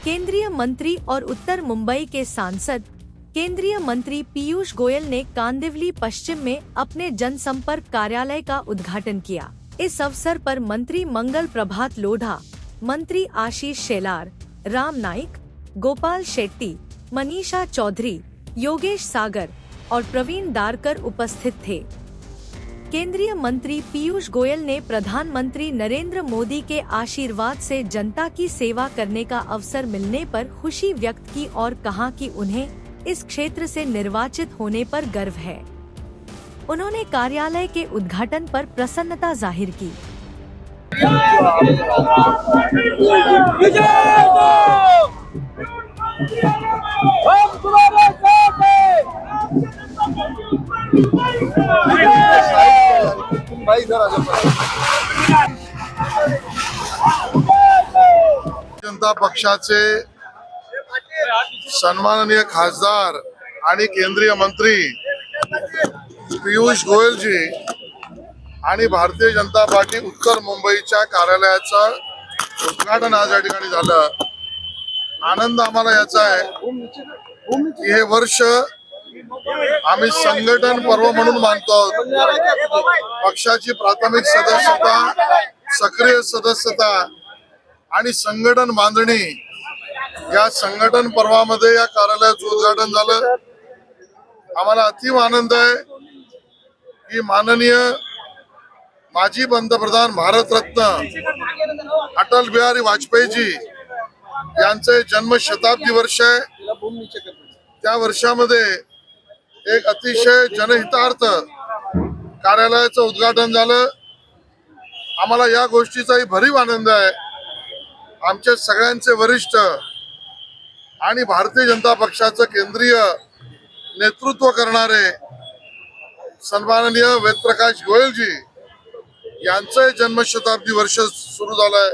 केंद्रीय मंत्री और उत्तर मुंबई के सांसद केंद्रीय मंत्री पीयूष गोयल ने कांदिवली पश्चिम में अपने जनसंपर्क कार्यालय का उद्घाटन किया। इस अवसर पर मंत्री मंगल प्रभात लोढ़ा, मंत्री आशीष शेलार, राम नाइक, गोपाल शेट्टी, मनीषा चौधरी, योगेश सागर और प्रवीण दारकर उपस्थित थे। केंद्रीय मंत्री पीयूष गोयल ने प्रधानमंत्री नरेंद्र मोदी के आशीर्वाद से जनता की सेवा करने का अवसर मिलने पर खुशी व्यक्त की और कहा कि उन्हें इस क्षेत्र से निर्वाचित होने पर गर्व है। उन्होंने कार्यालय के उद्घाटन पर प्रसन्नता जाहिर की। जनता पक्षाचे सन्माननीय खासदार आणि केंद्रीय मंत्री पीयूष गोयल जी आणि भारतीय जनता पार्टी उत्तर मुंबईच्या कार्यालयाचं उद्घाटन आज या ठिकाणी झालं। आनंद आम्हाला याचा आहे की हे वर्ष आम्ही संघटन पर्व म्हणून मानतो। पक्षाची प्राथमिक सदस्यता, सक्रिय सदस्यता आणि संघटन बांधणी या संघटन पर्वामध्ये या कार्यालयाचं उद्घाटन झालं। आम्हाला अतिव आनंद आहे की माननीय माजी पंतप्रधान भारतरत्न अटल बिहारी वाजपेयी जी यांचे जन्म शताब्दी वर्ष आहे। त्या वर्षामध्ये एक अतिशय जनहितार्थ कार्यालयाचं उद्घाटन झालं। आम्हाला या गोष्टीचाही भरीव आनंद आहे। आमचे सगळ्यांचे वरिष्ठ आणि भारतीय जनता पक्षाचं केंद्रीय नेतृत्व करणारे सन्माननीय वेदप्रकाश गोयल जी यांचे जन्मशताब्दी वर्ष सुरू झालंय,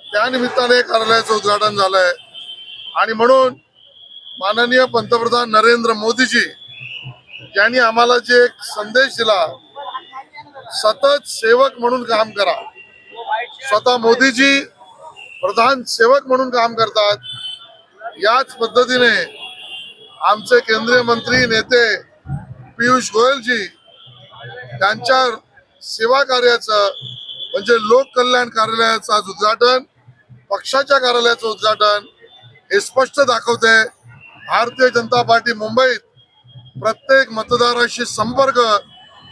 त्या निमित्ताने कार्यालयाचं उद्घाटन झालंय। आणि म्हणून माननीय पंतप्रधान नरेंद्र मोदीजी यांनी आम्हाला जे एक संदेश दिला, सतत सेवक म्हणून काम करा। स्वतः मोदीजी प्रधान सेवक म्हणून काम करतात। याच पद्धतीने आमचे केंद्रीय मंत्री नेते पीयूष गोयल जी त्यांच्या सेवा कार्याचं म्हणजे लोक कल्याण कार्यालयाचं आज उद्घाटन, पक्षाच्या कार्यालयाचं उद्घाटन हे स्पष्ट दाखवते भारतीय जनता पार्टी मुंबईत प्रत्येक मतदाराशी संपर्क,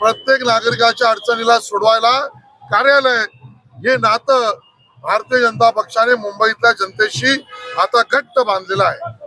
प्रत्येक नागरिकाच्या अडचणीला सोडवायला कार्यालय हे नातं भारतीय जनता पक्षाने मुंबईतल्या जनतेशी आता घट्ट बांधलेलं आहे।